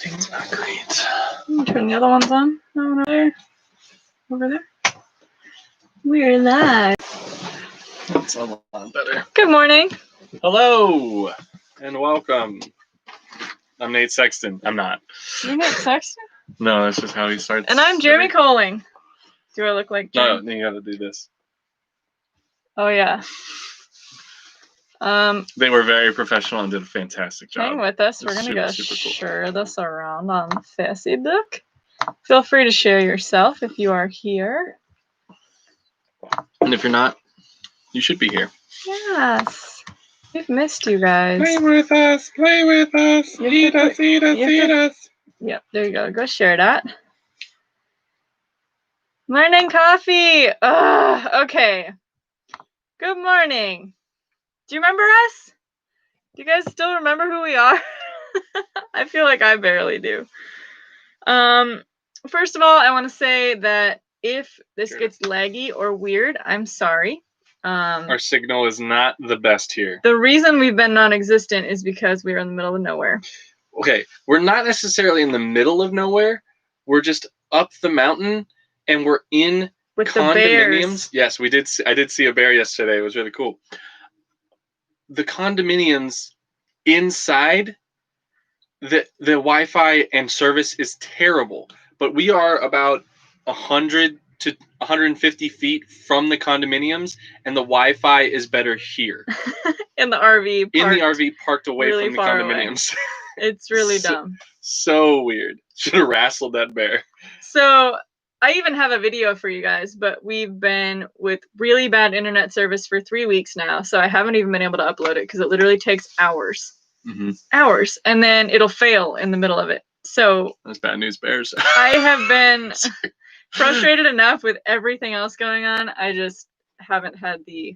lighting's not great. Turn the other ones on. Over there. Over there. We're live. That's a lot better. Good morning. Hello and welcome. I'm Nate Sexton. I'm not. You're Nate Sexton? No, that's just how he starts. And I'm Jeremy Coling. Do I look like Jeremy? No, you gotta do this. Oh, yeah. They were very professional and did a fantastic job. Hang with us. We're going to go super cool. share this around on Facebook. Feel free to share yourself if you are here. And if you're not, you should be here. Yes. We've missed you guys. Play with us. Play with us. Eat us, eat us, eat us. Yep, there you go. Go share that. Morning coffee. Okay. Good morning. Do you remember us? Do you guys still remember who we are? I feel like I barely do. First of all, I want to say that if this gets laggy or weird, I'm sorry. Our signal is not the best here. The reason we've been non-existent is because we're in the middle of nowhere. Okay, we're not necessarily in the middle of nowhere. We're just up the mountain, and we're in with condominiums. The bears. Yes, we did. I did see a bear yesterday. It was really cool. The condominiums inside, the Wi-Fi and service is terrible. But we are about 100 to 150 feet from the condominiums, and the Wi-Fi is better here. In the RV. In the RV, parked away really from the condominiums. It's really dumb. So weird. Should have wrestled that bear. So I even have a video for you guys, but we've been with really bad internet service for 3 weeks now. So I haven't even been able to upload it because it literally takes hours. Mm-hmm. Hours. And then it'll fail in the middle of it. So that's bad news, bears. I have been frustrated enough with everything else going on. I just haven't had the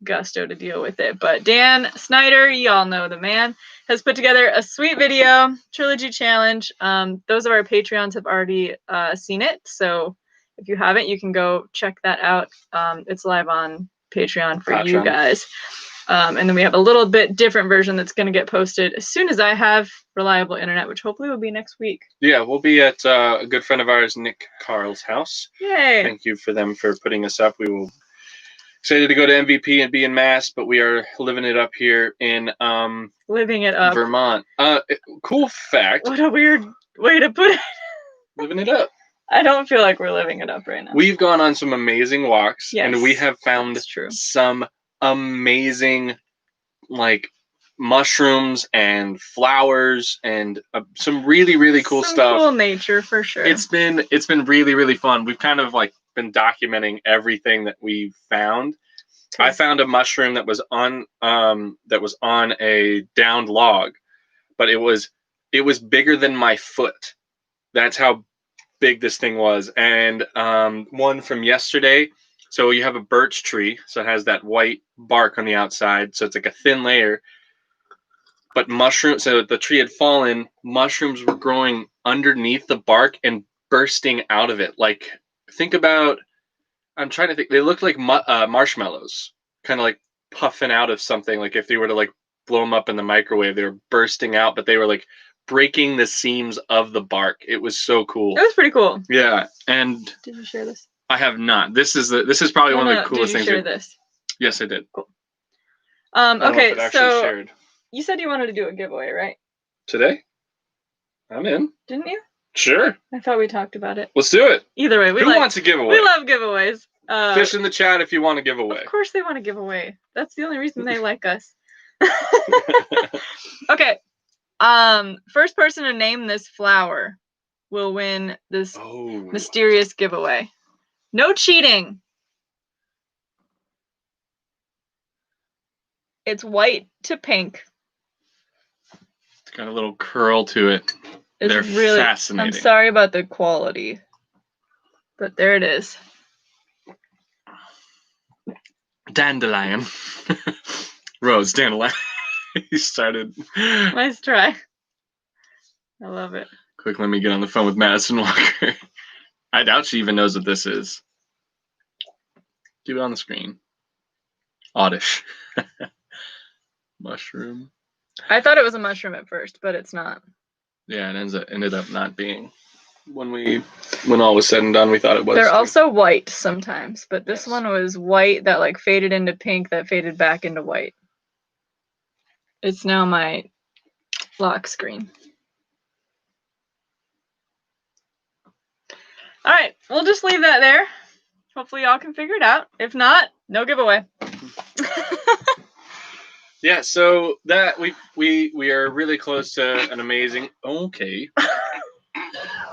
gusto to deal with it. But Dan Snyder, y'all know the man, has put together a sweet video, trilogy challenge. Those of our Patreons have already seen it. So if you haven't, you can go check that out. It's live on Patreon for you guys. And then we have a little bit different version that's going to get posted as soon as I have reliable internet, which hopefully will be next week. Yeah, we'll be at a good friend of ours, Nick Carl's house. Yay. Thank you for them for putting us up. We will excited to go to MVP and be in Mass, but we are living it up here in living it up Vermont. Cool fact. What a weird way to put it. Living it up. I don't feel like we're living it up right now. We've gone on some amazing walks, yes, and we have found some amazing, like, mushrooms and flowers and some really, really cool stuff. Cool nature for sure. It's been really, really fun. We've kind of like been documenting everything that we found. I found a mushroom that was on a downed log, but it was bigger than my foot. That's how big this thing was. And one from yesterday. So you have a birch tree, so it has that white bark on the outside, so it's like a thin layer. But mushrooms, so the tree had fallen, mushrooms were growing underneath the bark and bursting out of it. Like, think about, I'm trying to think, they looked like marshmallows, kind of like puffing out of something. Like if they were to like blow them up in the microwave, they were bursting out, but they were like breaking the seams of the bark. It was so cool. It was pretty cool. Yeah. And did you share this? I have not. This is probably one of the coolest things. Did you share this? Yes, I did. Cool. Okay, so shared. You said you wanted to do a giveaway, right? Today? I'm in. Didn't you? Sure. I thought we talked about it. Let's do it. Either way, who wants a giveaway? We love giveaways. Fish in the chat if you want a giveaway. Of course they want a giveaway. That's the only reason they like us. Okay. First person to name this flower will win this mysterious giveaway. No cheating. It's white to pink. It's got a little curl to it. They're really fascinating. I'm sorry about the quality, but there it is. Dandelion. Rose, dandelion. He started. Nice try. I love it. Quick, let me get on the phone with Madison Walker. I doubt she even knows what this is. Do it on the screen. Oddish. Mushroom. I thought it was a mushroom at first, but it's not. Yeah, it ended up not being when all was said and done. We thought it was. They're also white sometimes, but this Yes. one was white that like faded into pink that faded back into white. It's now my lock screen. All right, we'll just leave that there. Hopefully y'all can figure it out. If not, no giveaway. Yeah, so that we are really close to an amazing. Okay.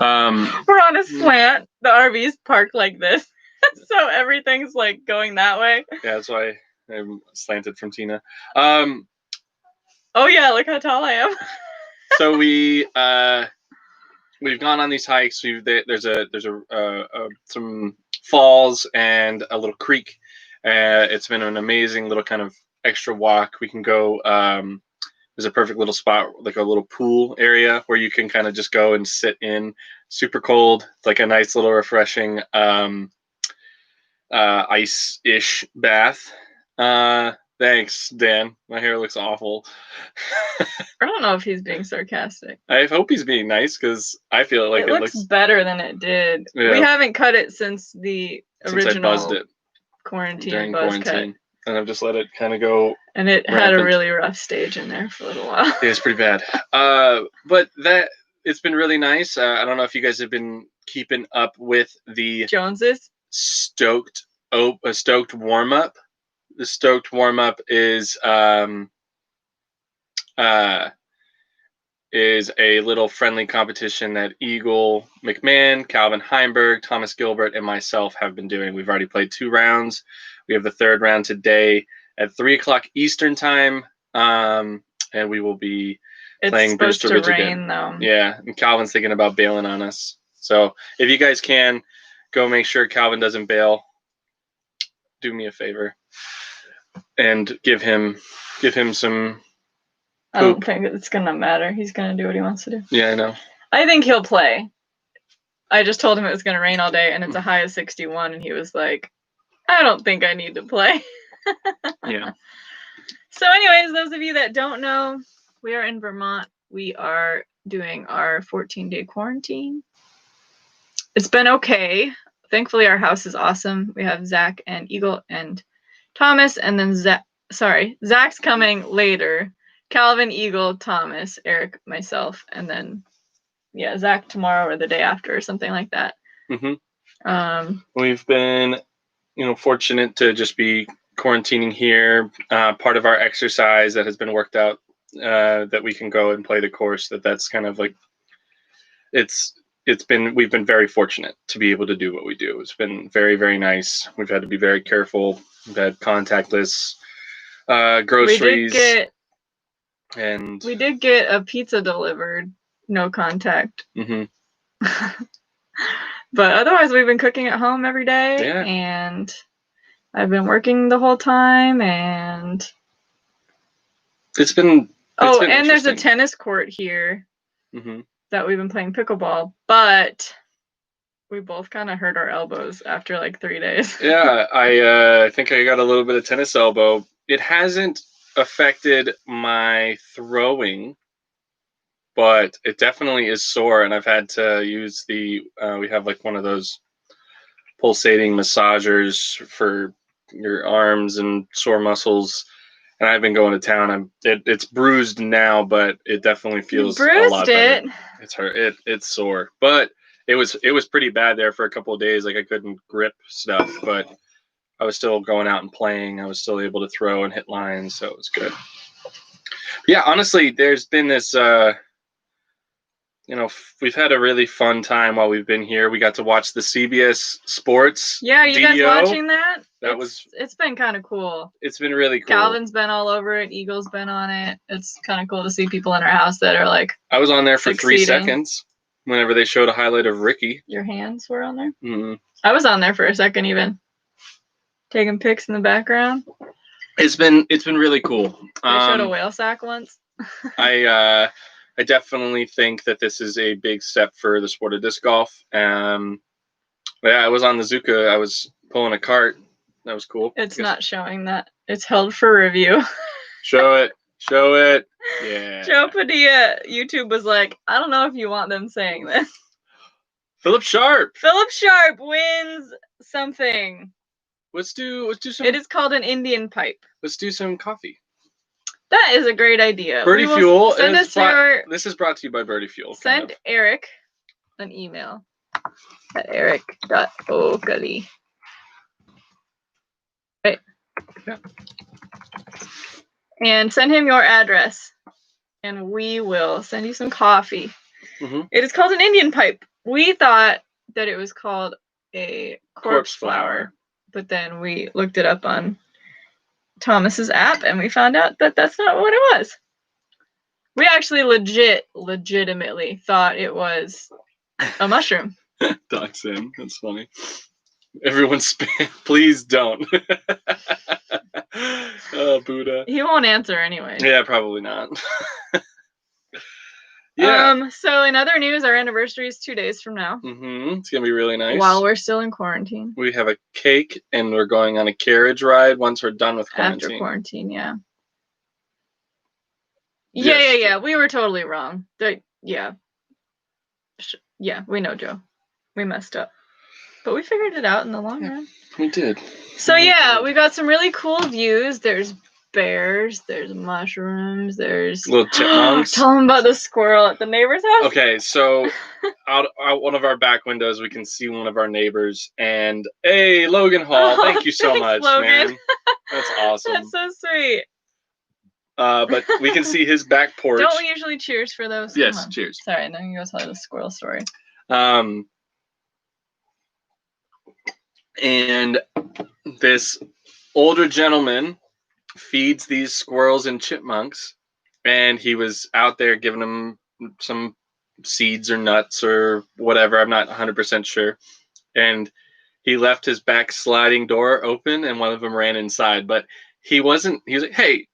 We're on a slant. The RV's parked like this, so everything's like going that way. Yeah, that's why I'm slanted from Tina. Oh yeah, look how tall I am. So we've gone on these hikes. There's some falls and a little creek. It's been an amazing little kind of extra walk. We can go. There's a perfect little spot, like a little pool area where you can kind of just go and sit in. Super cold, like a nice little refreshing ice-ish bath. Thanks, Dan. My hair looks awful. I don't know if he's being sarcastic. I hope he's being nice because I feel like it looks better than it did. Yeah. We haven't cut it since the original I buzzed it during quarantine. And I've just let it kind of go. And it rampant. Had a really rough stage in there for a little while. Yeah, it's pretty bad. But it's been really nice. I don't know if you guys have been keeping up with the Joneses stoked warm up. The stoked warm up is a little friendly competition that Eagle McMahon, Calvin Heimberg, Thomas Gilbert, and myself have been doing. We've already played 2 rounds. We have the 3rd round today at 3:00 Eastern time, and we will be playing Brewster Ridge again. Though. Yeah, and Calvin's thinking about bailing on us. So if you guys can, go make sure Calvin doesn't bail. Do me a favor and give him some. I don't think it's gonna matter. He's gonna do what he wants to do. Yeah, I know. I think he'll play. I just told him it was gonna rain all day, and it's a high of 61, and he was like, "I don't think I need to play." Yeah. So, anyways, those of you that don't know, we are in Vermont. We are doing our 14-day quarantine. It's been okay. Thankfully, our house is awesome. We have Zach and Eagle and Thomas, and then Zach's coming later. Calvin, Eagle, Thomas, Eric, myself, and then Zach tomorrow or the day after or something like that. Mm-hmm. We've been, fortunate to just be quarantining here. Part of our exercise that has been worked out that we can go and play the course. That's kind of like we've been very fortunate to be able to do what we do. It's been very, very nice. We've had to be very careful. We've had contactless groceries. We did get a pizza delivered, no contact. Mm-hmm. But otherwise, we've been cooking at home every day, and I've been working the whole time, and it's been and there's a tennis court here mm-hmm. that we've been playing pickleball, but we both kind of hurt our elbows after like 3 days. Yeah, I think I got a little bit of tennis elbow. It hasn't affected my throwing, but it definitely is sore, and I've had to use we have like one of those pulsating massagers for your arms and sore muscles, and I've been going to town. It's bruised now, but it definitely feels a lot better. It's hurt. It's sore, but it was pretty bad there for a couple of days. Like I couldn't grip stuff, but I was still going out and playing. I was still able to throw and hit lines, so it was good. Yeah, honestly, there's been this, we've had a really fun time while we've been here. We got to watch the CBS Sports. Yeah, you DDO. Guys watching that? It's been kind of cool. It's been really cool. Calvin's been all over it. Eagle's been on it. It's kind of cool to see people in our house that are like. I was on there for 3 seconds whenever they showed a highlight of Ricky. Your hands were on there? Mm-hmm. I was on there for a second even. Taking pics in the background. It's been really cool. They showed a whale sack once. I definitely think that this is a big step for the sport of disc golf. Yeah, I was on the Zuka. I was pulling a cart. That was cool. It's not showing that. It's held for review. Show it. Show it. Yeah. Joe Padilla, YouTube was like, I don't know if you want them saying this. Philip Sharp. Philip Sharp wins something. Let's do some. It is called an Indian pipe. Let's do some coffee. That is a great idea. Birdie Fuel. Send us This is brought to you by Birdie Fuel. Send Eric an email at eric.oakley. Right. Yeah. And send him your address, and we will send you some coffee. Mm-hmm. It is called an Indian pipe. We thought that it was called a corpse flower, but then we looked it up on Thomas's app, and we found out that that's not what it was. We actually legitimately thought it was a mushroom. Docs in. That's funny. Everyone spam. Please don't. Oh, Buddha. He won't answer anyway. Yeah, probably not. Yeah. So in other news, our anniversary is 2 days from now. Mm-hmm. It's gonna be really nice. While we're still in quarantine. We have a cake, and we're going on a carriage ride once we're done with quarantine. After quarantine, yeah. Yes. Yeah. We were totally wrong. Yeah, we know, Joe. We messed up. But we figured it out in the long run. We did. So yeah, we got some really cool views. There's bears, there's mushrooms, there's little chipmunks. Tell them about the squirrel at the neighbor's house. Okay, so out one of our back windows, we can see one of our neighbors. And hey, Logan Hall, thank you so much, Logan. man. That's awesome. That's so sweet. But we can see his back porch. Don't we usually cheers for those? Yes, cheers. Sorry, then you go tell the squirrel story. And this older gentleman feeds these squirrels and chipmunks, and he was out there giving them some seeds or nuts or whatever. I'm not 100% sure. And he left his back sliding door open, and one of them ran inside. But he was like, hey,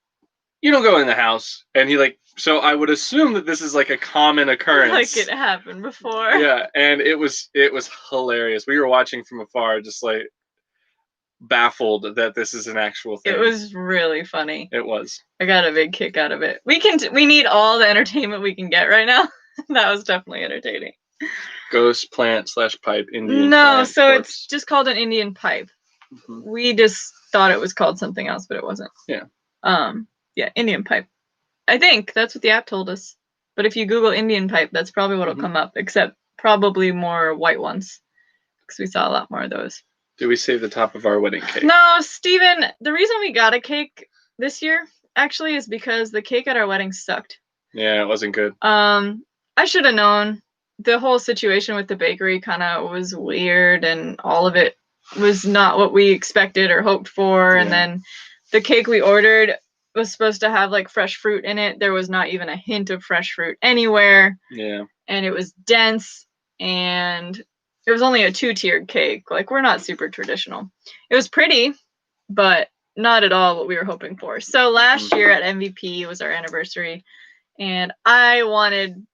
you don't go in the house. And so I would assume that this is like a common occurrence. Like it happened before. Yeah, and it was hilarious. We were watching from afar, just like baffled that this is an actual thing. It was really funny. It was. I got a big kick out of it. We need all the entertainment we can get right now. That was definitely entertaining. Ghost plant / pipe Indian. No, so corpse. it's just called an Indian pipe. Mm-hmm. We just thought it was called something else, but it wasn't. Yeah. Yeah, Indian pipe. I think that's what the app told us. But if you Google Indian pipe, that's probably what'll come up, except probably more white ones, because we saw a lot more of those. Did we save the top of our wedding cake? No, Steven, the reason we got a cake this year actually is because the cake at our wedding sucked. Yeah, it wasn't good. I should have known. The whole situation with the bakery kind of was weird, and all of it was not what we expected or hoped for. Yeah. And then the cake we ordered was supposed to have like fresh fruit in it. There was not even a hint of fresh fruit anywhere. Yeah. And it was dense, and it was only a 2-tiered cake. Like, we're not super traditional. It was pretty, but not at all what we were hoping for. So last year at MVP was our anniversary, and I wanted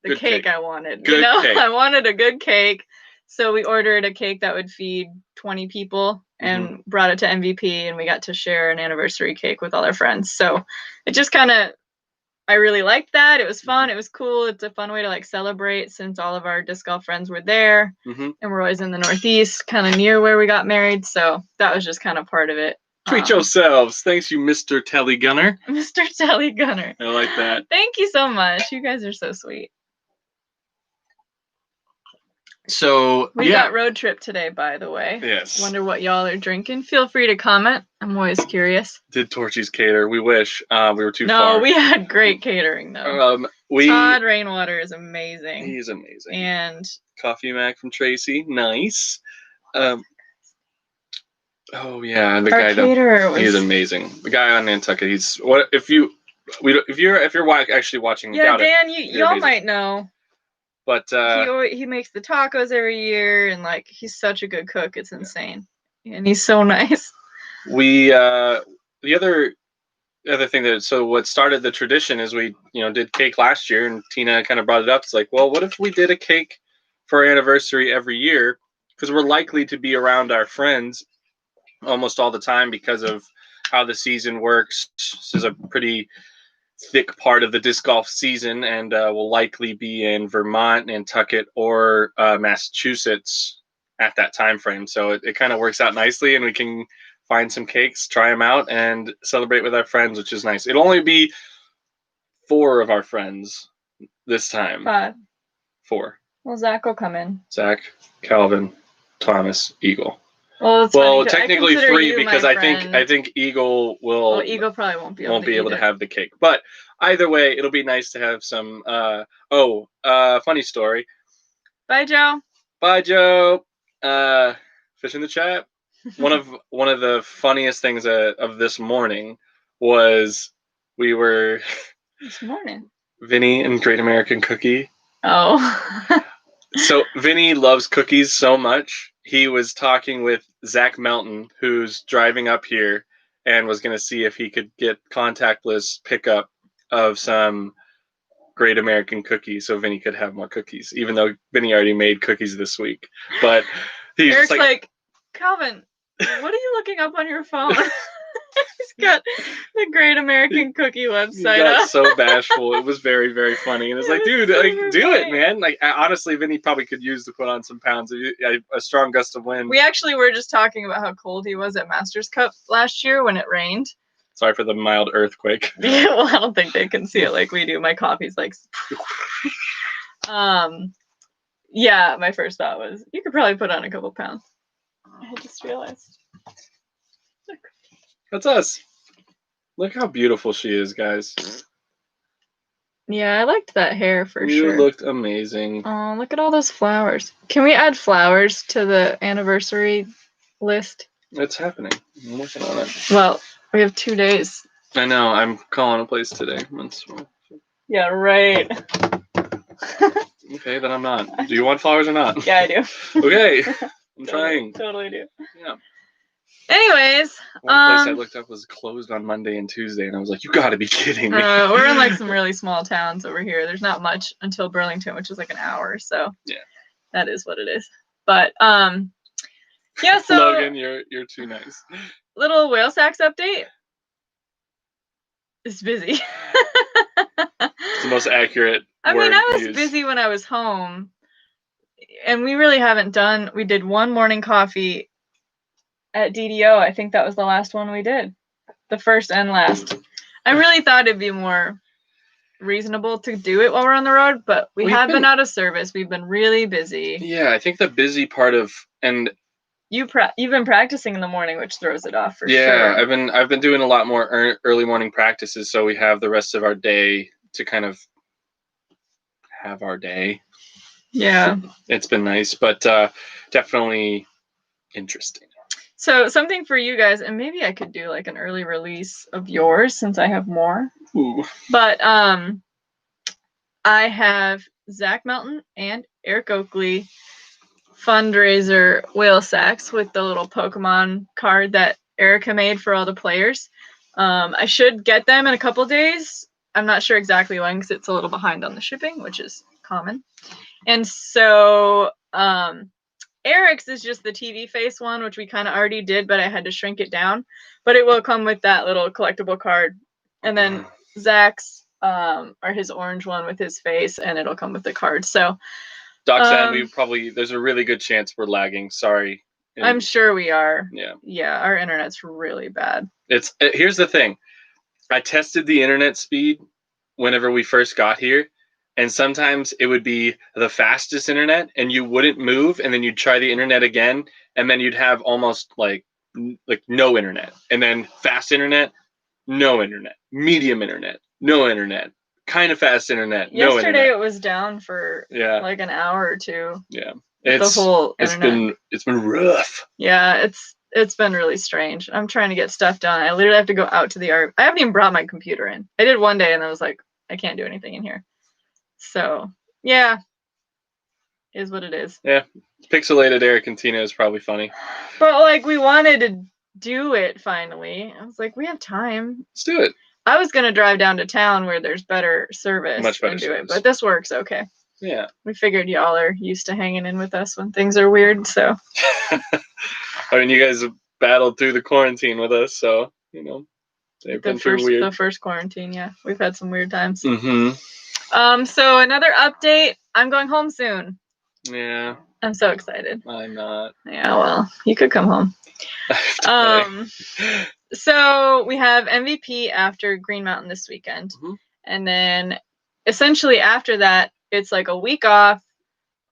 the Good cake I wanted. Good cake. I wanted a good cake. So we ordered a cake that would feed 20 people and brought it to MVP, and we got to share an anniversary cake with all our friends. So it just kind of, I really liked that. It was fun. It was cool. It's a fun way to like celebrate, since all of our disc golf friends were there, and we're always in the Northeast, kind of near where we got married. So that was just kind of part of it. Treat yourselves. Thanks, you Mr. Telly Gunner. Mr. Telly Gunner. I like that. Thank you so much. You guys are so sweet. So We got road trip today, by the way. Yes. Wonder what y'all are drinking. Feel free to comment. I'm always curious. Did Torchy's cater? We wish. We were too far. No, we had great catering though. Todd Rainwater is amazing. He's amazing. And Coffee Mac from Tracy, nice. Oh yeah, the guy though. He's amazing. The guy on Nantucket. He's what if you're actually watching. Yeah, Dan, y'all might know. But he makes the tacos every year, and like he's such a good cook. It's insane, and he's so nice. We the other thing so what started the tradition is we did cake last year, and Tina kind of brought it up. It's like, well, what if we did a cake for our anniversary every year, because we're likely to be around our friends almost all the time because of how the season works. This is a pretty thick part of the disc golf season, and will likely be in Vermont, Nantucket, or Massachusetts at that time frame. So it kind of works out nicely, and we can find some cakes, try them out, and celebrate with our friends, which is nice. It'll only be 4 of our friends this time. 5. 4. Well, Zach will come in. Zach, Calvin, Thomas, Eagle. Well, it's Well, funny, 'cause technically I consider 3 you because my I friend. think Eagle will Well, Eagle probably won't be able to have the cake. But either way, it'll be nice to have some. Funny story. Bye, Joe. Bye, Joe. Fish in the chat. One of the funniest things of this morning was we were This morning. Vinny and Great American Cookie. Oh. So Vinny loves cookies so much. He was talking with Zach Melton, who's driving up here, and was going to see if he could get contactless pickup of some Great American Cookies so Vinny could have more cookies, even though Vinny already made cookies this week. But he's Eric's just like, Calvin, what are you looking up on your phone? He's got the Great American Cookie website. He got so bashful. It was very, very funny. And it's like, dude, like, do it, man. Like, honestly, Vinny probably could use to put on some pounds. A strong gust of wind. We actually were just talking about how cold he was at Masters Cup last year when it rained. Sorry for the mild earthquake. Yeah, well, I don't think they can see it like we do. My coffee's like... Yeah, my first thought was, you could probably put on a couple pounds. I just realized. Look. That's us. Look how beautiful she is, guys. Yeah, I liked that hair for you sure. You looked amazing. Oh, look at all those flowers. Can we add flowers to the anniversary list? It's happening. I'm working on it. Well, we have 2 days. I know. I'm calling a place today. Yeah, right. Okay, then I'm not. Do you want flowers or not? Yeah, I do. Okay. I'm trying. Totally do. Yeah. Anyways, one place I looked up was closed on Monday and Tuesday, and I was like, "You got to be kidding me!" We're in like some really small towns over here. There's not much until Burlington, which is like an hour. So yeah, that is what it is. But yeah. So Logan, you're too nice. Little whale sacks update. It's busy. It's the most accurate. I mean, I was busy when I was home, and we really haven't done. We did one morning coffee at DDO. I think that was the last one we did. The first and last. I really thought it'd be more reasonable to do it while we're on the road, but we have been out of service. We've been really busy. Yeah, I think the busy part of you've been practicing in the morning, which throws it off for sure. Yeah, I've been doing a lot more early morning practices, so we have the rest of our day to kind of have our day. Yeah, it's been nice, but definitely interesting. So something for you guys, and maybe I could do like an early release of yours since I have more. Ooh. But I have Zach Melton and Eric Oakley fundraiser whale sacks with the little Pokemon card that Erica made for all the players. I should get them in a couple days. I'm not sure exactly when because it's a little behind on the shipping, which is common. And so Eric's is just the TV face one, which we kind of already did, but I had to shrink it down. But it will come with that little collectible card. And then Zach's or his orange one with his face, and it'll come with the card. So Doxanne, there's a really good chance we're lagging. Sorry. I'm sure we are. Yeah. Yeah, our internet's really bad. Here's the thing. I tested the internet speed whenever we first got here, and sometimes it would be the fastest internet and you wouldn't move, and then you'd try the internet again, and then you'd have almost like no internet, and then fast internet, no internet, medium internet, no internet, kind of fast internet, no internet. Yesterday it was down for like an hour or two. Yeah. The whole internet. It's been rough. Yeah, it's been really strange. I'm trying to get stuff done. I literally have to go out to the art. I haven't even brought my computer in. I did one day and I was like, I can't do anything in here. So yeah, is what it is. Yeah, pixelated Eric and Tina is probably funny. But like we wanted to do it finally. I was like, we have time. Let's do it. I was gonna drive down to town where there's better service Much better and do service. it, but this works okay. Yeah. We figured y'all are used to hanging in with us when things are weird, so. I mean, you guys have battled through the quarantine with us, so, They've been too weird. The first quarantine, yeah. We've had some weird times. Mm-hmm. So another update. I'm going home soon. Yeah. I'm so excited. I'm not. Yeah, well, you could come home. So we have MVP after Green Mountain this weekend. Mm-hmm. And then essentially after that, it's like a week off,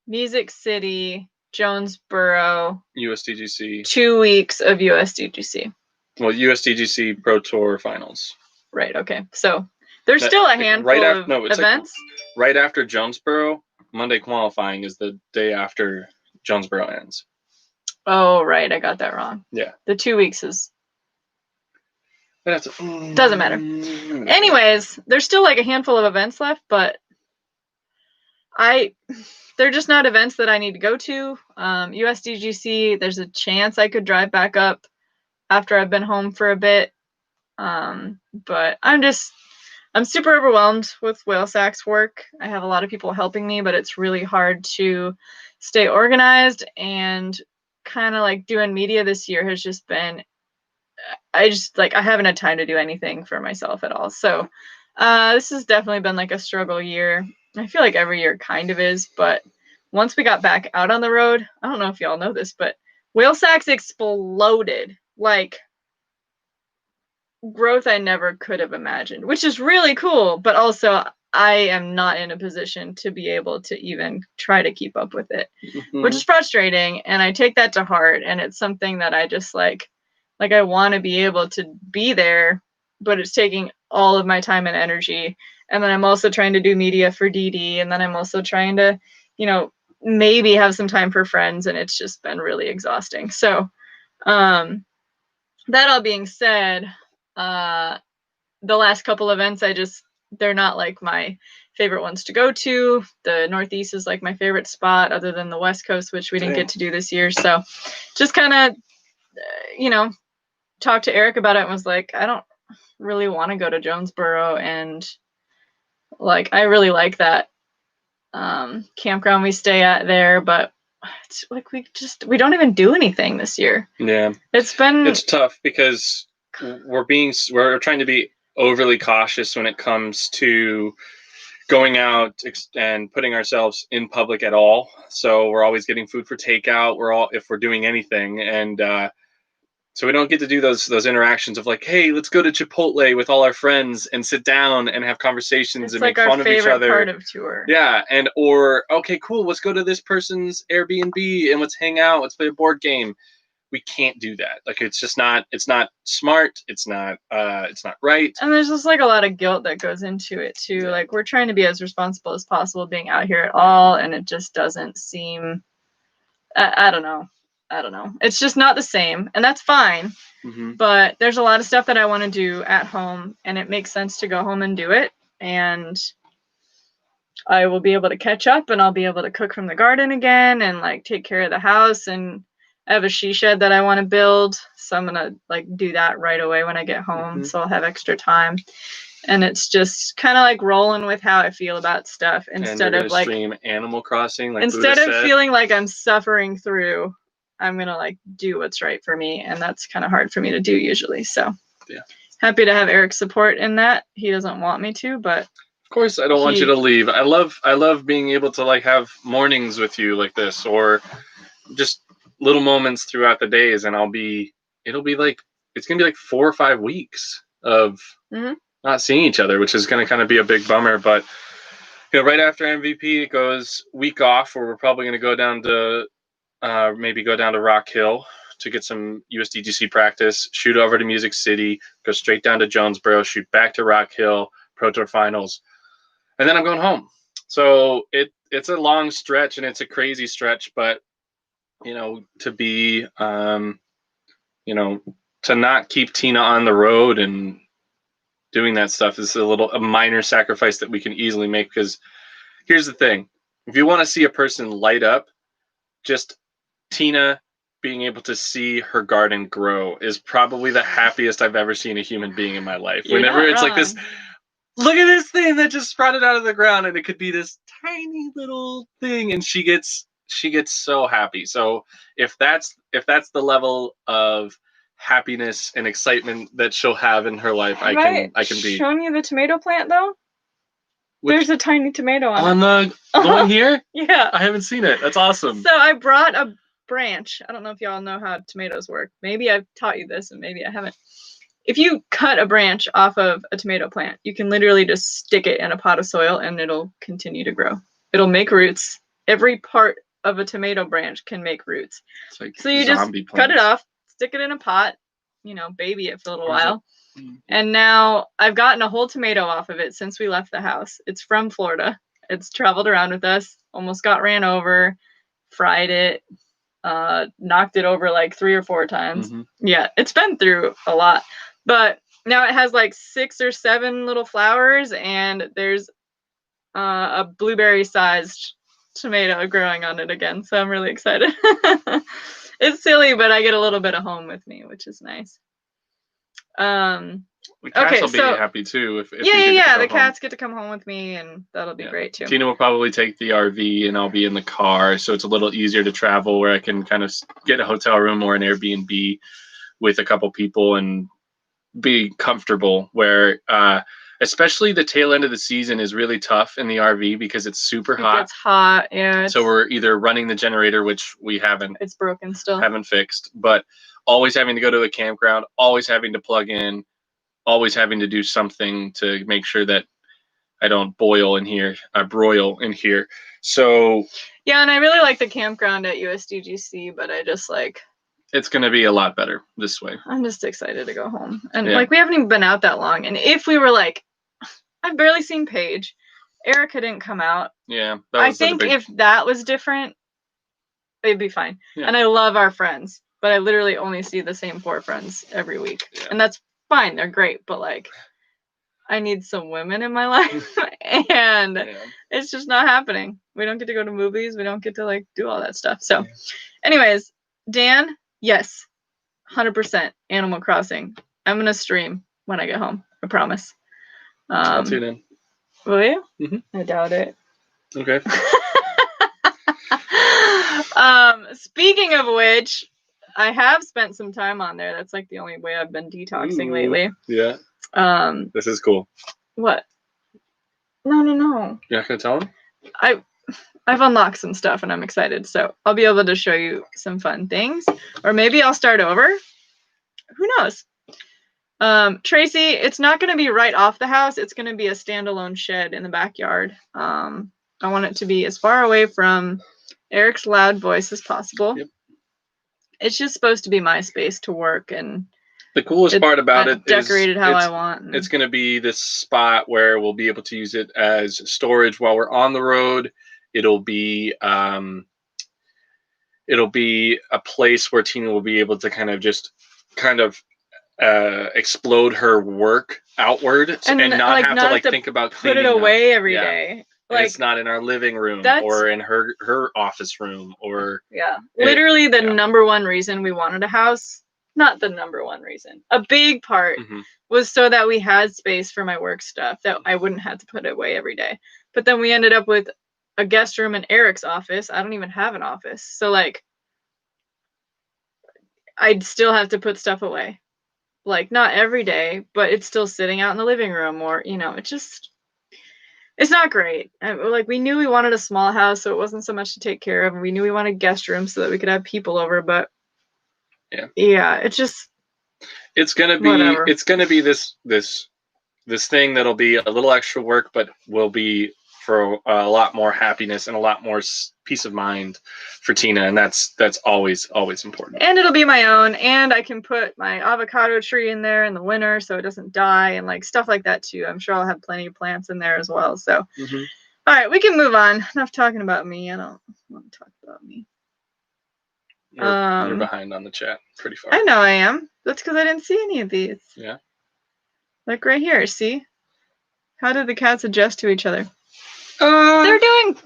Music City, Jonesboro, USDGC. 2 weeks of USDGC. Well, USDGC Pro Tour Finals. Right, okay. So there's still a handful of events. Like right after Jonesboro, Monday qualifying is the day after Jonesboro ends. Oh, right. I got that wrong. Yeah. The 2 weeks is... Doesn't matter. Mm-hmm. Anyways, there's still like a handful of events left, but they're just not events that I need to go to. USDGC, there's a chance I could drive back up after I've been home for a bit. But I'm super overwhelmed with Whale Sack's work. I have a lot of people helping me, but it's really hard to stay organized, and kind of like doing media this year has just been, I haven't had time to do anything for myself at all. So this has definitely been like a struggle year. I feel like every year kind of is, but once we got back out on the road, I don't know if y'all know this, but Whale Sacks exploded. Like, growth I never could have imagined, which is really cool, but also I am not in a position to be able to even try to keep up with it, which is frustrating, and I take that to heart, and it's something that I just like I want to be able to be there, but it's taking all of my time and energy. And then I'm also trying to do media for DD, and then I'm also trying to, maybe have some time for friends, and it's just been really exhausting. So that all being said, the last couple events, they're not like my favorite ones to go to. The Northeast is like my favorite spot other than the West Coast, which we didn't get to do this year. So just kind of, talked to Eric about it and was like, I don't really want to go to Jonesboro, and like I really like that campground we stay at there, but it's like we don't even do anything this year. Yeah. It's tough because we're trying to be overly cautious when it comes to going out and putting ourselves in public at all. So we're always getting food for takeout. If we're doing anything, and so we don't get to do those interactions of like, hey, let's go to Chipotle with all our friends and sit down and have conversations and make fun of each other. It's like our favorite part of tour. Yeah, or okay, cool, let's go to this person's Airbnb and let's hang out, let's play a board game. We can't do that. Like, it's just not. It's not smart. It's not right. And there's just like a lot of guilt that goes into it too. Like, we're trying to be as responsible as possible being out here at all, and it just doesn't seem. I don't know. It's just not the same, and that's fine. Mm-hmm. But there's a lot of stuff that I want to do at home, and it makes sense to go home and do it. And I will be able to catch up, and I'll be able to cook from the garden again, and like take care of the house. And I have a she shed that I want to build, so I'm gonna like do that right away when I get home. Mm-hmm. So I'll have extra time. And it's just kind of like rolling with how I feel about stuff instead of like stream Animal Crossing. Like instead of feeling like I'm suffering through. I'm going to like do what's right for me. And that's kind of hard for me to do usually. So yeah, happy to have Eric's support in that. He doesn't want me to, but of course I don't want you to leave. I love being able to like have mornings with you like this, or just little moments throughout the days. And it'll be like, it's going to be like 4 or 5 weeks of not seeing each other, which is going to kind of be a big bummer. But, right after MVP, it goes week off where we're probably going to go down to, maybe go down to Rock Hill to get some USDGC practice, shoot over to Music City, go straight down to Jonesboro, shoot back to Rock Hill, Pro Tour Finals, and then I'm going home. So it's a long stretch, and it's a crazy stretch, but, to be, to not keep Tina on the road and doing that stuff is a minor sacrifice that we can easily make, because here's the thing. If you want to see a person light up, just Tina being able to see her garden grow is probably the happiest I've ever seen a human being in my life. Whenever it's like this, look at this thing that just sprouted out of the ground, and it could be this tiny little thing, and she gets so happy. So if that's the level of happiness and excitement that she'll have in her life, I can be. Shown you the tomato plant though? There's a tiny tomato on the one here? Yeah. I haven't seen it. That's awesome. So I brought a branch. I don't know if y'all know how tomatoes work. Maybe I've taught you this and maybe I haven't. If you cut a branch off of a tomato plant, you can literally just stick it in a pot of soil and it'll continue to grow. It'll make roots. Every part of a tomato branch can make roots. It's like so you just plants. cut it off, stick it in a pot, baby it for a little while. And now I've gotten a whole tomato off of it since we left the house. It's from Florida. It's traveled around with us, almost got ran over, fried it, knocked it over like 3 or 4 times. Yeah, it's been through a lot. But now it has like 6 or 7 little flowers, and there's a blueberry-sized tomato growing on it again. So I'm really excited. It's silly, but I get a little bit of home with me, which is nice. The cats will be happy too if the cats get to come home with me, and that'll be great too. Tina will probably take the RV and I'll be in the car, so it's a little easier to travel, where I can kind of get a hotel room or an Airbnb with a couple people and be comfortable, where especially the tail end of the season is really tough in the RV because it's super hot. It's hot, yeah. So we're either running the generator, which we haven't. It's broken still. Haven't fixed, but always having to go to a campground, always having to plug in, always having to do something to make sure that I don't broil in here. So yeah, and I really like the campground at USDGC, but I just it's going to be a lot better this way. I'm just excited to go home. And we haven't even been out that long. And if we were I've barely seen Paige. Erica didn't come out. Yeah. I think if that was different, it'd be fine. Yeah. And I love our friends, but I literally only see the same 4 friends every week. Yeah. And that's fine. They're great. But I need some women in my life. And it's just not happening. We don't get to go to movies. We don't get to do all that stuff. So anyways, Dan, yes, 100% Animal Crossing. I'm going to stream when I get home. I promise. I'll tune in. Will you? Mm-hmm. I doubt it. Okay. Speaking of which, I have spent some time on there. That's the only way I've been detoxing lately. Yeah. This is cool. What? No. You're not gonna tell him? I've unlocked some stuff and I'm excited. So I'll be able to show you some fun things. Or maybe I'll start over. Who knows? Tracy, it's not going to be right off the house. It's going to be a standalone shed in the backyard. I want it to be as far away from Eric's loud voice as possible. Yep. It's just supposed to be my space to work, and the coolest part about it is decorated how I want. It's going to be this spot where we'll be able to use it as storage while we're on the road. It'll be a place where Tina will be able to kind of explode her work outward and not have to think about put it away every day. It's not in our living room or in her office room or literally the number one reason we wanted a house. Not the number one reason. A big part was so that we had space for my work stuff, that I wouldn't have to put it away every day. But then we ended up with a guest room in Eric's office. I don't even have an office. So I'd still have to put stuff away. Not every day, but it's still sitting out in the living room, or it's not great. We knew we wanted a small house, so it wasn't so much to take care of. We knew we wanted guest rooms so that we could have people over, but it's gonna be this thing that'll be a little extra work, but will be for a lot more happiness and a lot more peace of mind for Tina, and that's always important. And it'll be my own, and I can put my avocado tree in there in the winter so it doesn't die, and stuff like that too. I'm sure I'll have plenty of plants in there as well. So all right, we can move on. Enough talking about me. I don't want to talk about me. You're behind on the chat pretty far. I know I am. That's because I didn't see any of these. Yeah. Right here, see? How did the cats adjust to each other? They're doing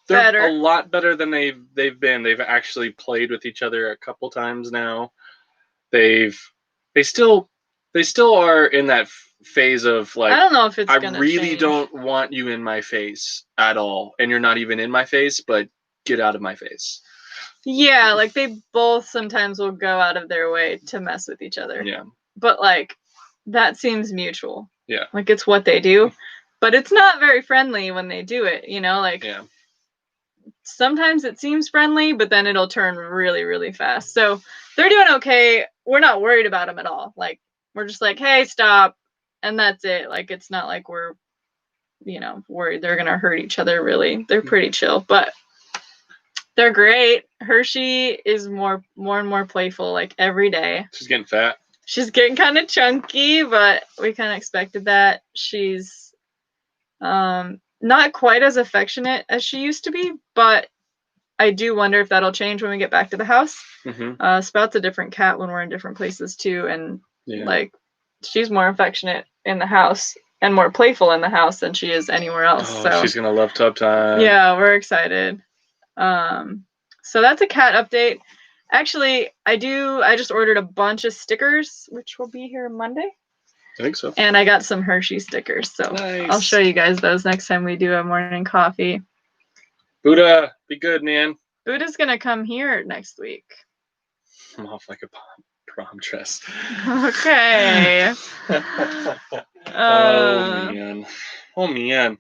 better. They're a lot better than they've been. They've actually played with each other a couple times now. They still are in that phase of I don't know if it's I really change. Don't want you in my face at all, and you're not even in my face, but get out of my face. Yeah, like they both sometimes will go out of their way to mess with each other. Yeah. But like that seems mutual. Yeah. Like it's what they do. But it's not very friendly when they do it, like Yeah. sometimes it seems friendly, but then it'll turn really, really fast. So they're doing okay. We're not worried about them at all. Like we're just like, hey, stop. And that's it. Like it's not like we're, worried they're gonna hurt each other really. They're pretty chill, but they're great. Hershey is more and more playful like every day. She's getting fat. She's getting kind of chunky, but we kind of expected that. She's not quite as affectionate as she used to be, but I do wonder if that'll change when we get back to the house. Mm-hmm. Spout's a different cat when we're in different places too, and Yeah. like she's more affectionate in the house and more playful in the house than she is anywhere else. Oh, so she's gonna love tub time. yeah, we're excited. So that's a cat update. Actually, I just ordered a bunch of stickers, which will be here Monday. I think so. And I got some Hershey stickers, so Nice. I'll show you guys those next time we do a morning coffee. Buddha, be good, man. Buddha's gonna come here next week. I'm off like a prom dress. Okay. Oh man.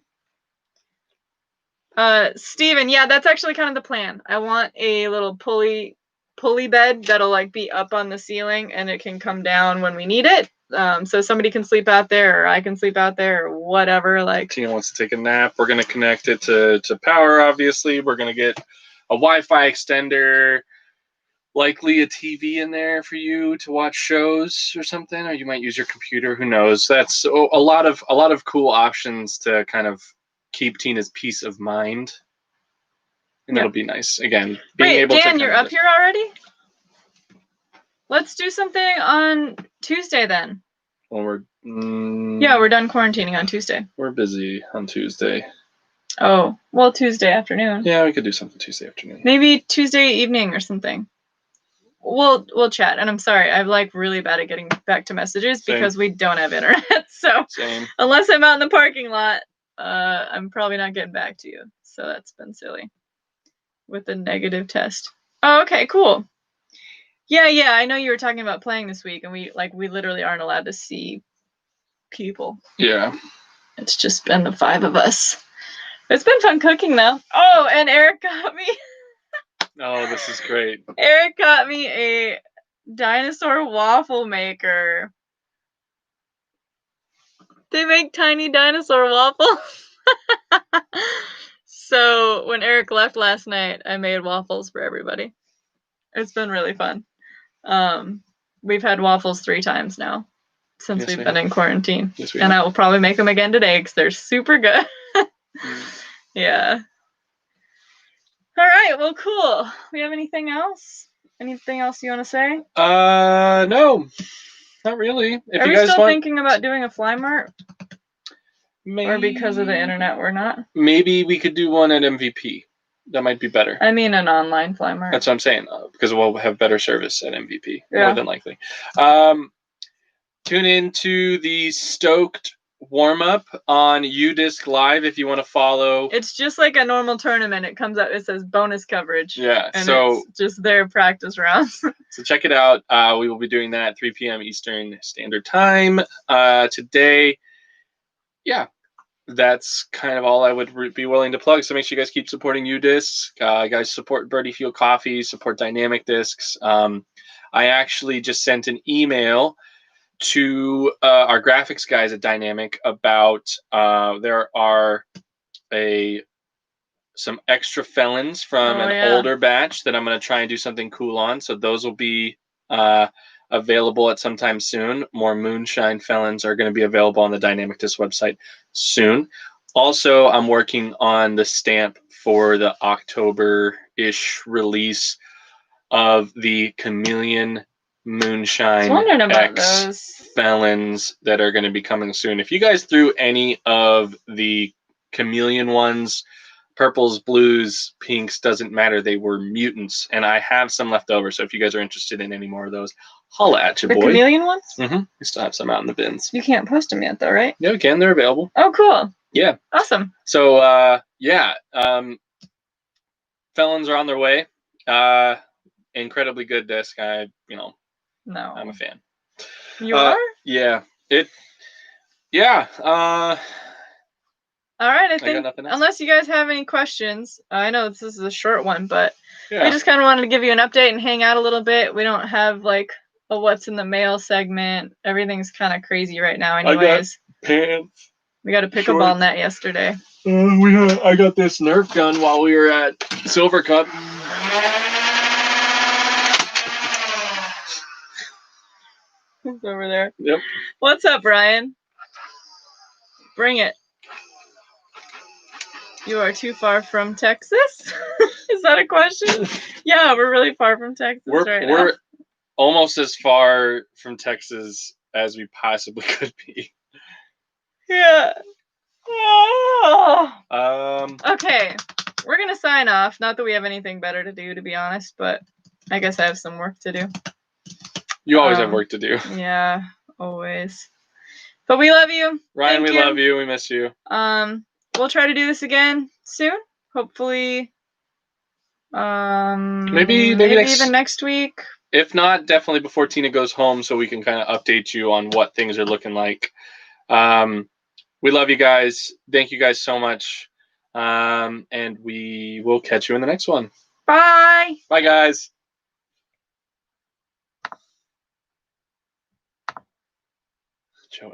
Steven, yeah, that's actually kind of the plan. I want a little pulley bed that'll like be up on the ceiling and it can come down when we need it. So somebody can sleep out there or I can sleep out there or whatever. Like Tina wants to take a nap. We're gonna connect it to power, obviously. We're gonna get a Wi-Fi extender, likely a TV in there for you to watch shows or something, or you might use your computer. Who knows? That's a lot of cool options to kind of keep Tina's peace of mind, and it'll be nice. Again, being able to. Dan, you're up here already? Let's do something on Tuesday then. When we're yeah, we're done quarantining on Tuesday. We're busy on Tuesday. Oh, well, Tuesday afternoon. Yeah, we could do something Tuesday afternoon. Maybe Tuesday evening or something. We'll chat. And I'm sorry, I'm like really bad at getting back to messages because we don't have internet. So unless I'm out in the parking lot, I'm probably not getting back to you. So that's been silly with the negative test. Oh, okay, cool. Yeah, I know you were talking about playing this week, and we literally aren't allowed to see people. Yeah. It's just been the 5 of us. It's been fun cooking though. Oh, and Eric got me. Oh, this is great. Eric got me a dinosaur waffle maker. They make tiny dinosaur waffles. So when Eric left last night, I made waffles for everybody. It's been really fun. We've had waffles 3 times now since we've been in quarantine. Yes, and I will probably make them again today because they're super good. Yeah. All right. Well, cool. We have anything else? Anything else you want to say? No, not really. Are we still thinking about doing a fly mart? Maybe, or because of the internet, we're not? Maybe we could do one at MVP. That might be better. I mean, an online fly mart. That's what I'm saying, because we'll have better service at MVP, more than likely. Tune in to the Stoked warm-up on UDisc Live if you want to follow. It's just like a normal tournament. It comes out, it says bonus coverage. Yeah, and so it's just their practice rounds. So check it out. We will be doing that at 3 p.m. Eastern Standard Time today. Yeah, that's kind of all I would be willing to plug. So make sure you guys keep supporting UDisc. Guys, support Birdie Field Coffee, support Dynamic Discs. I actually just sent an email to our graphics guys at Dynamic about there are some extra felons from older batch that I'm going to try and do something cool on. So those will be available at some time soon. More Moonshine felons are going to be available on the Dynamic Disc website soon. Also, I'm working on the stamp for the October-ish release of the Chameleon Moonshine X felons that are going to be coming soon. If you guys threw any of the Chameleon ones, purples, blues, pinks, doesn't matter. They were mutants, and I have some left over. So if you guys are interested in any more of those, holla at your boy. The Chameleon ones? Mm-hmm. We still have some out in the bins. You can't post them yet, though, right? Yeah, we can. They're available. Oh, cool. Yeah. Awesome. So, felons are on their way. Incredibly good disc. No. I'm a fan. You are? Yeah. Yeah. All right, I got think nothing else. unless you guys have any questions, I know this is a short one, but Yeah. we just kind of wanted to give you an update and hang out a little bit. We don't have like a what's in the mail segment. Everything's kind of crazy right now, anyways. Pants. We got a pickleball net yesterday. I got this Nerf gun while we were at Silver Cup. It's over there. Yep. What's up, Brian? Bring it. You are too far from Texas? Is that a question? Yeah, we're really far from Texas right now. We're almost as far from Texas as we possibly could be. Yeah. Oh. Okay, we're gonna sign off. Not that we have anything better to do, to be honest, but I guess I have some work to do. You always have work to do. Yeah, always. But we love you. Ryan, we love you. We miss you. We'll try to do this again soon. Hopefully. Maybe even next week. If not, definitely before Tina goes home, so we can kind of update you on what things are looking like. We love you guys. Thank you guys so much. And we will catch you in the next one. Bye. Bye, guys.